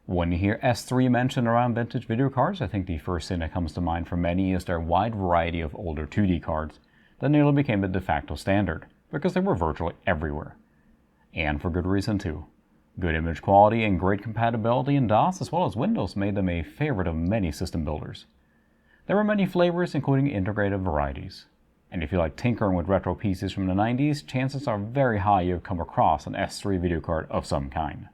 When you hear S3 mentioned around vintage video cards, I think the first thing that comes to mind for many is their wide variety of older 2D cards that nearly became the de facto standard, because they were virtually everywhere. And for good reason too. Good image quality and great compatibility in DOS as well as Windows made them a favorite of many system builders. There were many flavors, including integrated varieties. And if you like tinkering with retro PCs from the 90s, chances are very high you've come across an S3 video card of some kind.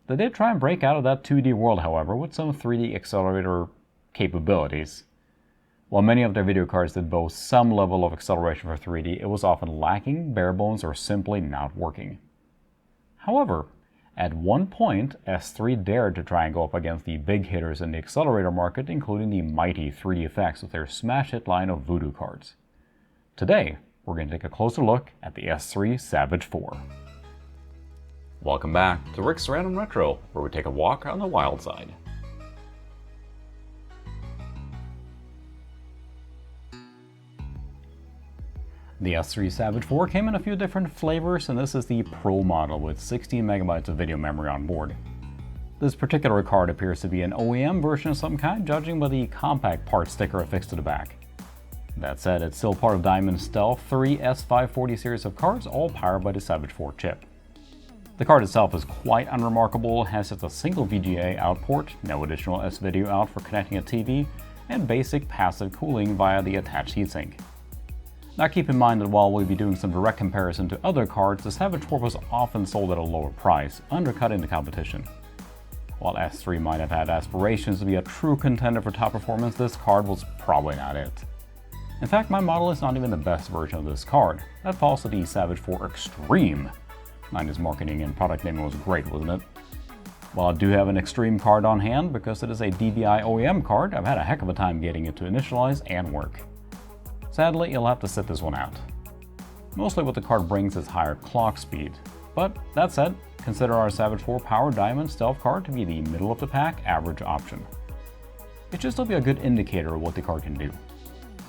They did try and break out of that 2D world, however, with some 3D Accelerator capabilities. While many of their video cards did boast some level of acceleration for 3D, it was often lacking, bare bones, or simply not working. However, at one point, S3 dared to try and go up against the big hitters in the accelerator market, including the mighty 3D Effects with their smash hit line of Voodoo cards. Today, we're going to take a closer look at the S3 Savage 4. Welcome back to Rick's Random Retro, where we take a walk on the wild side. The S3 Savage 4 came in a few different flavors, and this is the Pro model with 16 megabytes of video memory on board. This particular card appears to be an OEM version of some kind, judging by the compact part sticker affixed to the back. That said, it's still part of Diamond's Stealth 3 S540 series of cards, all powered by the Savage 4 chip. The card itself is quite unremarkable, has just a single VGA out port, no additional S-video out for connecting a TV, and basic passive cooling via the attached heatsink. Now keep in mind that while we'll be doing some direct comparison to other cards, the Savage 4 was often sold at a lower price, undercutting the competition. While S3 might have had aspirations to be a true contender for top performance, this card was probably not it. In fact, my model is not even the best version of this card. That falls to the Savage 4 Extreme. 90s marketing and product naming was great, wasn't it? While I do have an Extreme card on hand, because it is a DVI OEM card, I've had a heck of a time getting it to initialize and work. Sadly, you'll have to sit this one out. Mostly what the card brings is higher clock speed, but that said, consider our Savage 4 Power Diamond Stealth card to be the middle of the pack average option. It should still be a good indicator of what the card can do.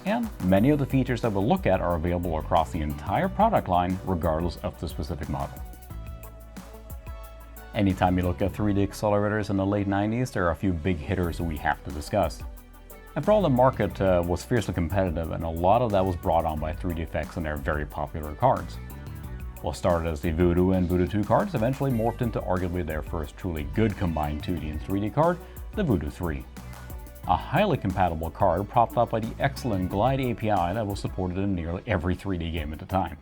And many of the features that we'll look at are available across the entire product line, regardless of the specific model. Anytime you look at 3D accelerators in the late 90s, there are a few big hitters we have to discuss. After all, the market was fiercely competitive, and a lot of that was brought on by 3D Effects and their very popular cards. What started as the Voodoo and Voodoo 2 cards eventually morphed into arguably their first truly good combined 2D and 3D card, the Voodoo 3. A highly compatible card propped up by the excellent Glide API that was supported in nearly every 3D game at the time.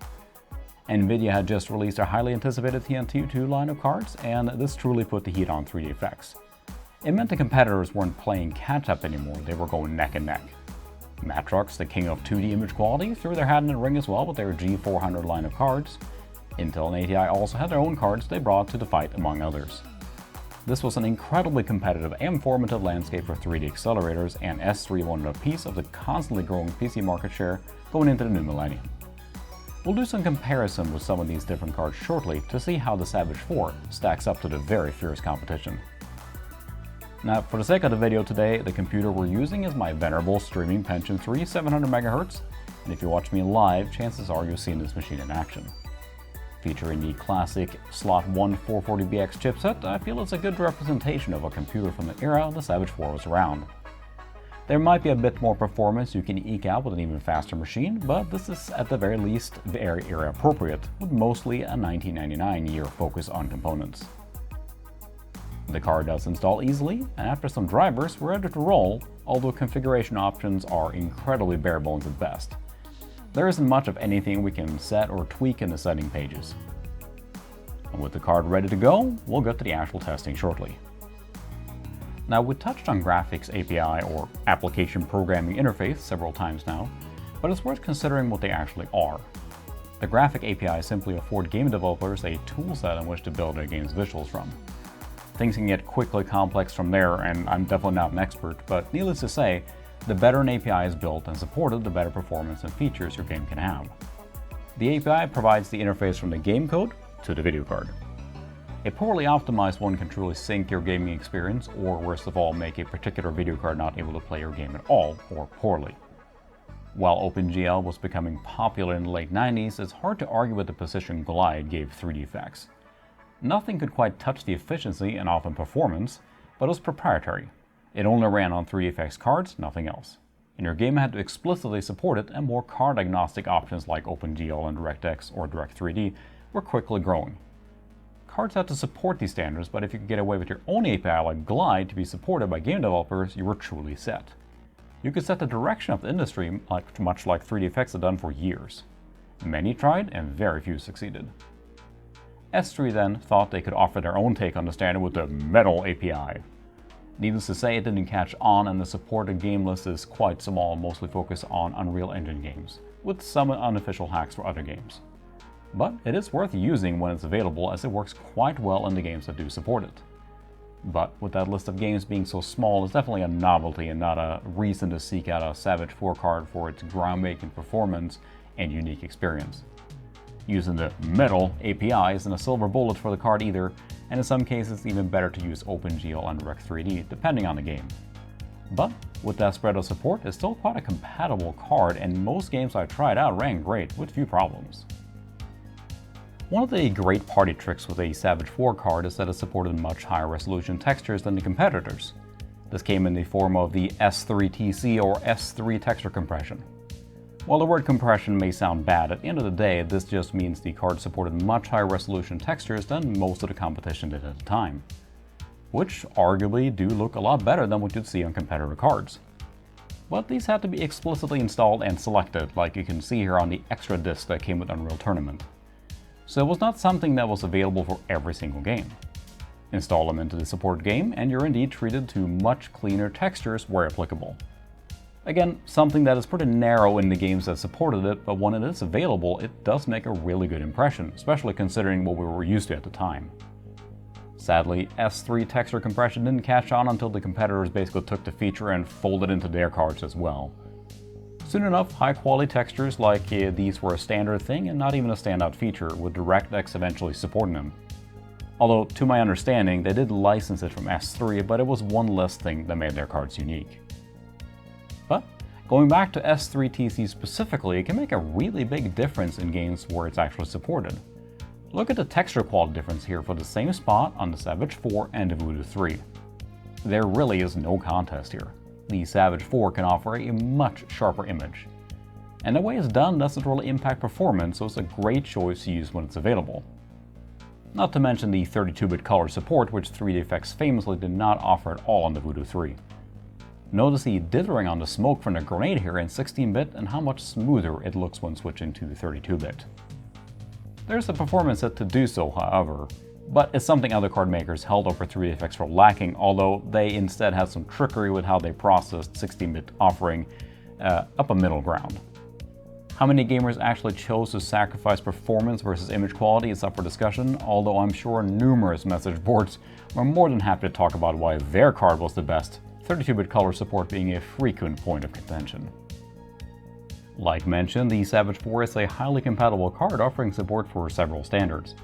NVIDIA had just released their highly anticipated TNT2 line of cards, and this truly put the heat on 3D Effects. It meant the competitors weren't playing catch-up anymore, they were going neck and neck. Matrox, the king of 2D image quality, threw their hat in the ring as well with their G400 line of cards. Intel and ATI also had their own cards they brought to the fight, among others. This was an incredibly competitive and formative landscape for 3D accelerators, and S3 wanted a piece of the constantly growing PC market share going into the new millennium. We'll do some comparison with some of these different cards shortly to see how the Savage 4 stacks up to the very fierce competition. Now, for the sake of the video today, the computer we're using is my venerable Streaming Pentium 3 700MHz, and if you watch me live, chances are you've seen this machine in action. Featuring the classic Slot 1 440BX chipset, I feel it's a good representation of a computer from the era the Savage 4 was around. There might be a bit more performance you can eke out with an even faster machine, but this is at the very least very era appropriate, with mostly a 1999 year focus on components. The card does install easily, and after some drivers, we're ready to roll, although configuration options are incredibly bare bones at best. There isn't much of anything we can set or tweak in the setting pages. And with the card ready to go, we'll get to the actual testing shortly. Now, we touched on Graphics API or Application Programming Interface several times now, but it's worth considering what they actually are. The Graphic API simply afford game developers a toolset in which to build their game's visuals from. Things can get quickly complex from there, and I'm definitely not an expert, but needless to say, the better an API is built and supported, the better performance and features your game can have. The API provides the interface from the game code to the video card. A poorly optimized one can truly sink your gaming experience, or worst of all, make a particular video card not able to play your game at all, or poorly. While OpenGL was becoming popular in the late 90s, it's hard to argue with the position Glide gave 3D Effects. Nothing could quite touch the efficiency and often performance, but it was proprietary. It only ran on 3dfx cards, nothing else. And your game had to explicitly support it, and more card-agnostic options like OpenGL and DirectX or Direct3D were quickly growing. Cards had to support these standards, but if you could get away with your own API like Glide to be supported by game developers, you were truly set. You could set the direction of the industry much like 3dfx had done for years. Many tried, and very few succeeded. S3 then thought they could offer their own take on the standard with the Metal API. Needless to say, it didn't catch on, and the supported game list is quite small, mostly focused on Unreal Engine games, with some unofficial hacks for other games. But it is worth using when it's available, as it works quite well in the games that do support it. But with that list of games being so small, it's definitely a novelty and not a reason to seek out a Savage 4 card for its groundbreaking performance and unique experience. Using the Metal API isn't a silver bullet for the card either, and in some cases it's even better to use OpenGL and Direct3D, depending on the game. But with that spread of support, it's still quite a compatible card, and most games I tried out ran great with few problems. One of the great party tricks with a Savage 4 card is that it supported much higher resolution textures than the competitors. This came in the form of the S3TC or S3 texture compression. While the word compression may sound bad, at the end of the day, this just means the card supported much higher resolution textures than most of the competition did at the time, which arguably do look a lot better than what you'd see on competitor cards. But these had to be explicitly installed and selected, like you can see here on the extra disc that came with Unreal Tournament. So it was not something that was available for every single game. Install them into the supported game, and you're indeed treated to much cleaner textures where applicable. Again, something that is pretty narrow in the games that supported it, but when it is available, it does make a really good impression, especially considering what we were used to at the time. Sadly, S3 texture compression didn't catch on until the competitors basically took the feature and folded into their cards as well. Soon enough, high-quality textures like these were a standard thing and not even a standout feature, with DirectX eventually supporting them. Although, to my understanding, they did license it from S3, but it was one less thing that made their cards unique. But going back to S3TC specifically, it can make a really big difference in games where it's actually supported. Look at the texture quality difference here for the same spot on the Savage 4 and the Voodoo 3. There really is no contest here. The Savage 4 can offer a much sharper image. And the way it's done doesn't really impact performance, so it's a great choice to use when it's available. Not to mention the 32-bit color support, which 3dfx famously did not offer at all on the Voodoo 3. Notice the dithering on the smoke from the grenade here in 16-bit and how much smoother it looks when switching to 32-bit. There's a performance set to do so, however, but it's something other card makers held over 3dfx for lacking, although they instead had some trickery with how they processed 16-bit, offering up a middle ground. How many gamers actually chose to sacrifice performance versus image quality is up for discussion, although I'm sure numerous message boards were more than happy to talk about why their card was the best, 32-bit color support being a frequent point of contention. Like mentioned, the Savage 4 is a highly compatible card offering support for several standards.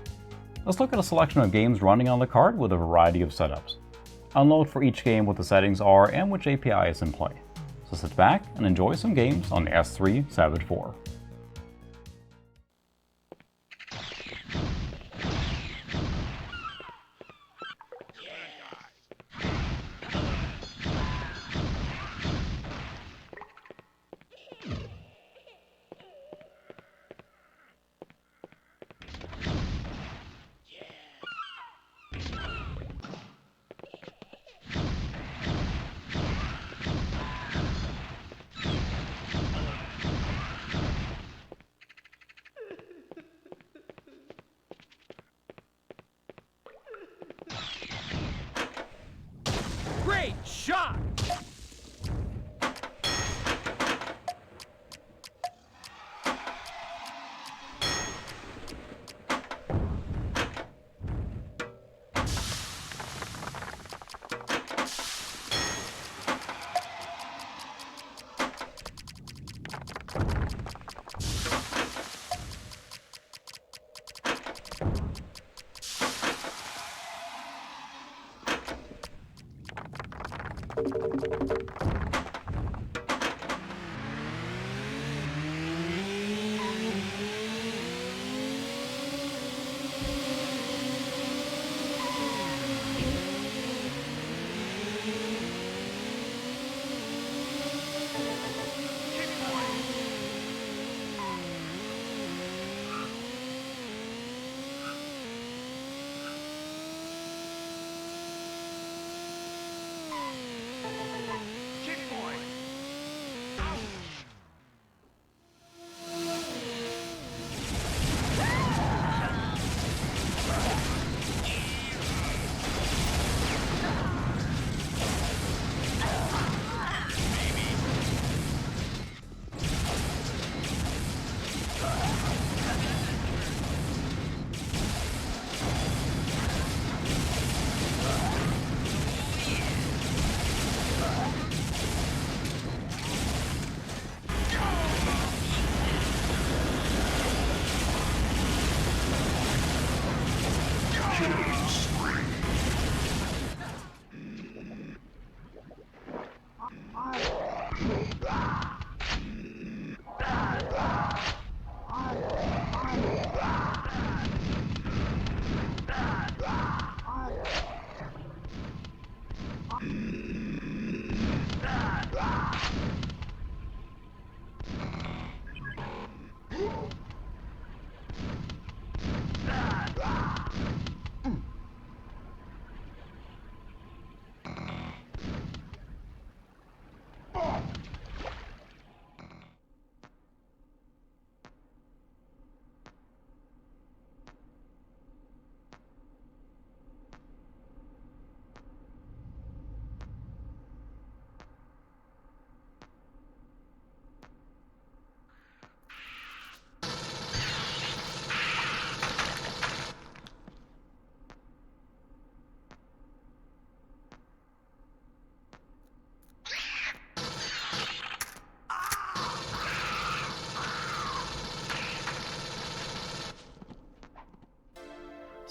Let's look at a selection of games running on the card with a variety of setups. I'll note for each game what the settings are and which API is in play. So sit back and enjoy some games on the S3 Savage 4. Great shot!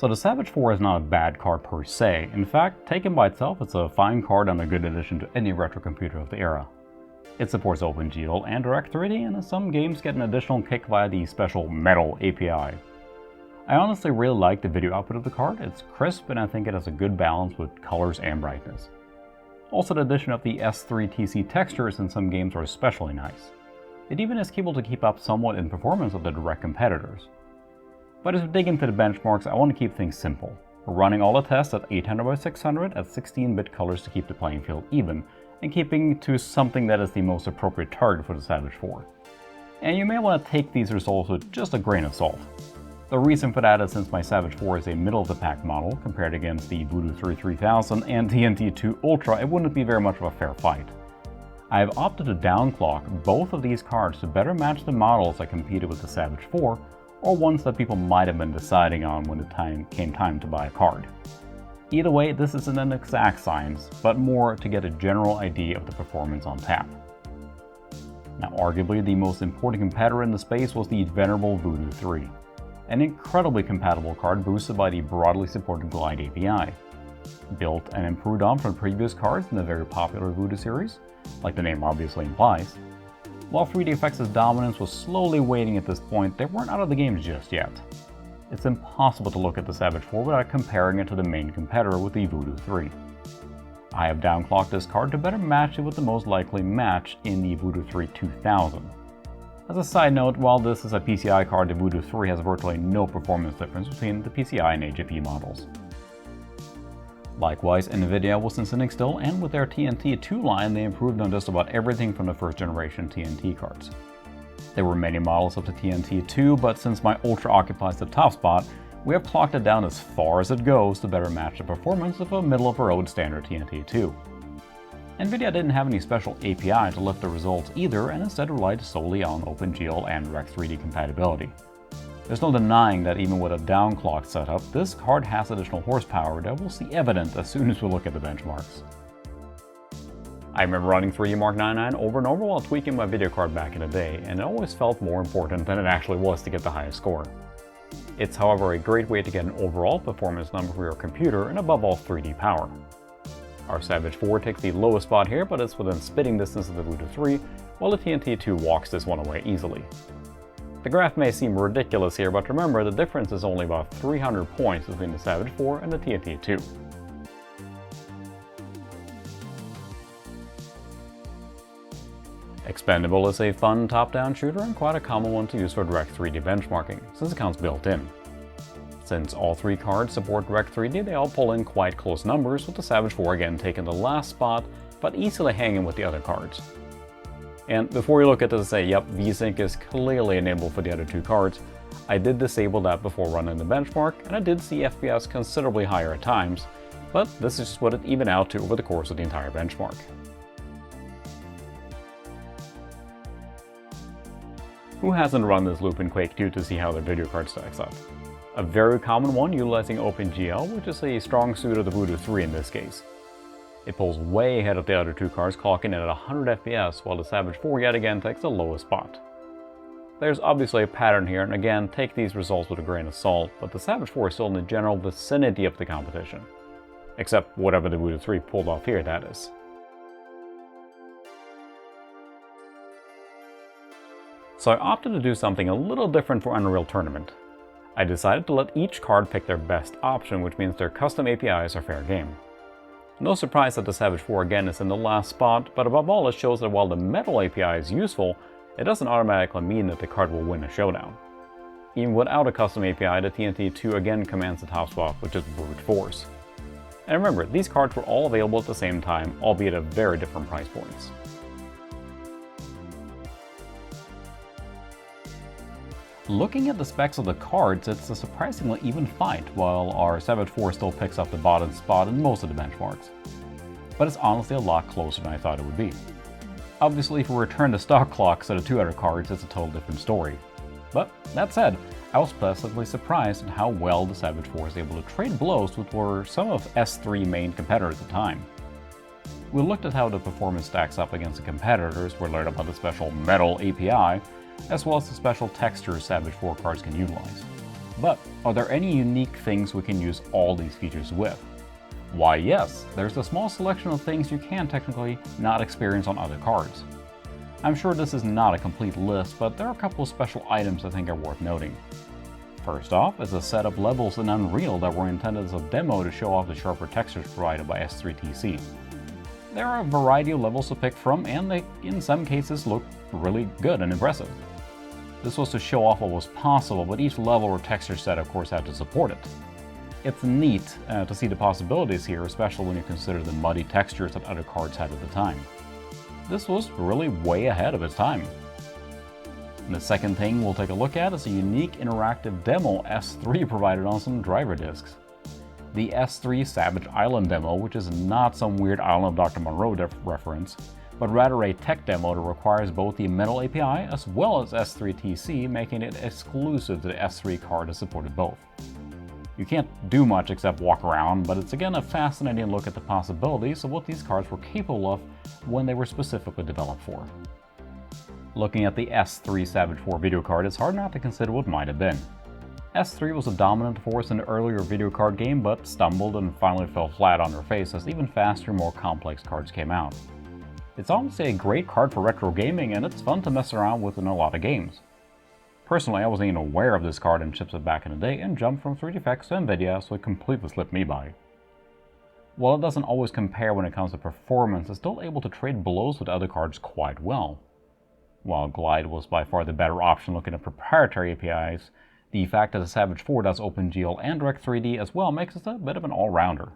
So the Savage 4 is not a bad card per se. In fact, taken by itself, it's a fine card and a good addition to any retro computer of the era. It supports OpenGL and Direct3D, and in some games get an additional kick via the special Metal API. I honestly really like the video output of the card. It's crisp and I think it has a good balance with colors and brightness. Also, the addition of the S3TC textures in some games are especially nice. It even is able to keep up somewhat in performance of the direct competitors. But as we dig into the benchmarks, I want to keep things simple. We're running all the tests at 800x600 at 16-bit colors to keep the playing field even, and keeping to something that is the most appropriate target for the Savage 4. And you may want to take these results with just a grain of salt. The reason for that is since my Savage 4 is a middle-of-the-pack model compared against the Voodoo 3 3000 and TNT 2 Ultra, it wouldn't be very much of a fair fight. I have opted to downclock both of these cards to better match the models that competed with the Savage 4, or ones that people might have been deciding on when it came time to buy a card. Either way, this isn't an exact science, but more to get a general idea of the performance on tap. Now, arguably the most important competitor in the space was the venerable Voodoo 3, an incredibly compatible card boosted by the broadly supported Glide API. Built and improved on from previous cards in the very popular Voodoo series, like the name obviously implies. While 3dfx's dominance was slowly waning at this point, they weren't out of the game just yet. It's impossible to look at the Savage 4 without comparing it to the main competitor with the Voodoo 3. I have downclocked this card to better match it with the most likely match in the Voodoo 3 2000. As a side note, while this is a PCI card, the Voodoo 3 has virtually no performance difference between the PCI and AGP models. Likewise, Nvidia wasn't sitting still, and with their TNT 2 line, they improved on just about everything from the first generation TNT cards. There were many models of the TNT 2, but since my Ultra occupies the top spot, we have clocked it down as far as it goes to better match the performance of a middle-of-the-road standard TNT 2. Nvidia didn't have any special API to lift the results either, and instead relied solely on OpenGL and Rec3D compatibility. There's no denying that even with a downclocked setup, this card has additional horsepower that we'll see evident as soon as we look at the benchmarks. I remember running 3D Mark 99 over and over while tweaking my video card back in the day, and it always felt more important than it actually was to get the highest score. It's however a great way to get an overall performance number for your computer and above all 3D power. Our Savage 4 takes the lowest spot here, but it's within spitting distance of the Voodoo 3, while the TNT 2 walks this one away easily. The graph may seem ridiculous here, but remember the difference is only about 300 points between the Savage 4 and the TNT 2. Expendable is a fun top-down shooter and quite a common one to use for Direct3D benchmarking, since it counts built in. Since all three cards support Direct3D, they all pull in quite close numbers, with the Savage 4 again taking the last spot, but easily hanging with the other cards. And before you look at this and say, yep, VSync is clearly enabled for the other two cards, I did disable that before running the benchmark, and I did see FPS considerably higher at times, but this is just what it evened out to over the course of the entire benchmark. Who hasn't run this loop in Quake 2 to see how their video card stacks up? A very common one utilizing OpenGL, which is a strong suit of the Voodoo 3 in this case. It pulls way ahead of the other two cards, clocking in at 100 FPS, while the Savage 4 yet again takes the lowest spot. There's obviously a pattern here, and again, take these results with a grain of salt, but the Savage 4 is still in the general vicinity of the competition. Except whatever the Voodoo 3 pulled off here, that is. So I opted to do something a little different for Unreal Tournament. I decided to let each card pick their best option, which means their custom APIs are fair game. No surprise that the Savage 4 again is in the last spot, but above all it shows that while the Metal API is useful, it doesn't automatically mean that the card will win a showdown. Even without a custom API, the TNT2 again commands the top spot, which is brute force. And remember, these cards were all available at the same time, albeit at very different price points. Looking at the specs of the cards, it's a surprisingly even fight, while our Savage 4 still picks up the bottom spot in most of the benchmarks. But it's honestly a lot closer than I thought it would be. Obviously, if we return to stock clocks of the two other cards, it's a total different story. But that said, I was pleasantly surprised at how well the Savage 4 is able to trade blows with what were some of S3 main competitors at the time. We looked at how the performance stacks up against the competitors, we learned about the special Metal API, as well as the special textures Savage 4 cards can utilize. But are there any unique things we can use all these features with? Why yes, there's a small selection of things you can technically not experience on other cards. I'm sure this is not a complete list, but there are a couple of special items I think are worth noting. First off is a set of levels in Unreal that were intended as a demo to show off the sharper textures provided by S3TC. There are a variety of levels to pick from, and they, in some cases, look really good and impressive. This was to show off what was possible, but each level or texture set of course had to support it. It's neat to see the possibilities here, especially when you consider the muddy textures that other cards had at the time. This was really way ahead of its time. And the second thing we'll take a look at is a unique interactive demo S3 provided on some driver discs. The S3 Savage Island demo, which is not some weird Island of Dr. Monroe reference, but rather a tech demo that requires both the Metal API as well as S3TC, making it exclusive to the S3 card that supported both. You can't do much except walk around, but it's again a fascinating look at the possibilities of what these cards were capable of when they were specifically developed for. Looking at the S3 Savage 4 video card, it's hard not to consider what might have been. S3 was a dominant force in the earlier video card game, but stumbled and finally fell flat on their face as even faster, more complex cards came out. It's honestly a great card for retro gaming, and it's fun to mess around with in a lot of games. Personally, I wasn't even aware of this card in chipset back in the day and jumped from 3DFX to Nvidia, so it completely slipped me by. While it doesn't always compare when it comes to performance, it's still able to trade blows with other cards quite well. While Glide was by far the better option looking at proprietary APIs, the fact that the Savage 4 does OpenGL and Direct3D as well makes it a bit of an all-rounder.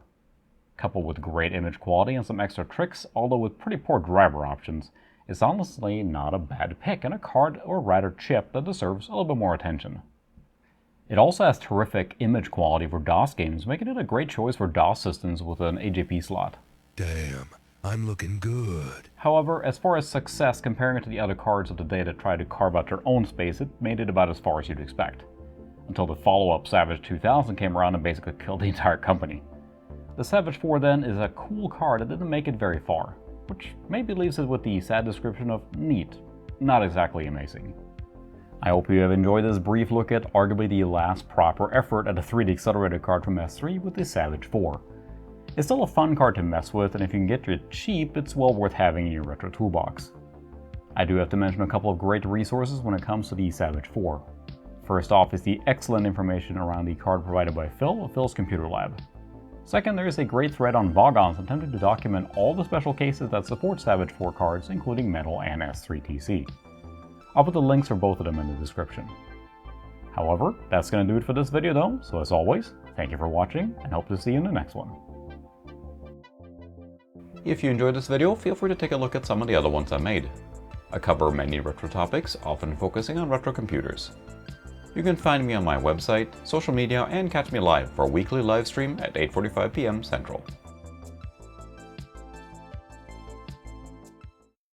Coupled with great image quality and some extra tricks, although with pretty poor driver options, it's honestly not a bad pick and a card, or rather chip, that deserves a little bit more attention. It also has terrific image quality for DOS games, making it a great choice for DOS systems with an AJP slot. Damn, I'm looking good. However, as far as success, comparing it to the other cards of the day that tried to carve out their own space, it made it about as far as you'd expect. Until the follow-up Savage 2000 came around and basically killed the entire company. The Savage 4 then is a cool card that didn't make it very far, which maybe leaves it with the sad description of neat, not exactly amazing. I hope you have enjoyed this brief look at arguably the last proper effort at a 3D Accelerator card from S3 with the Savage 4. It's still a fun card to mess with, and if you can get it cheap, it's well worth having in your retro toolbox. I do have to mention a couple of great resources when it comes to the Savage 4. First off is the excellent information around the card provided by Phil of Phil's Computer Lab. Second, there is a great thread on Vogons attempting to document all the special cases that support Savage 4 cards, including Metal and S3TC. I'll put the links for both of them in the description. However, that's going to do it for this video though, so as always, thank you for watching and hope to see you in the next one. If you enjoyed this video, feel free to take a look at some of the other ones I made. I cover many retro topics, often focusing on retro computers. You can find me on my website, social media, and catch me live for a weekly live stream at 8:45 p.m. Central.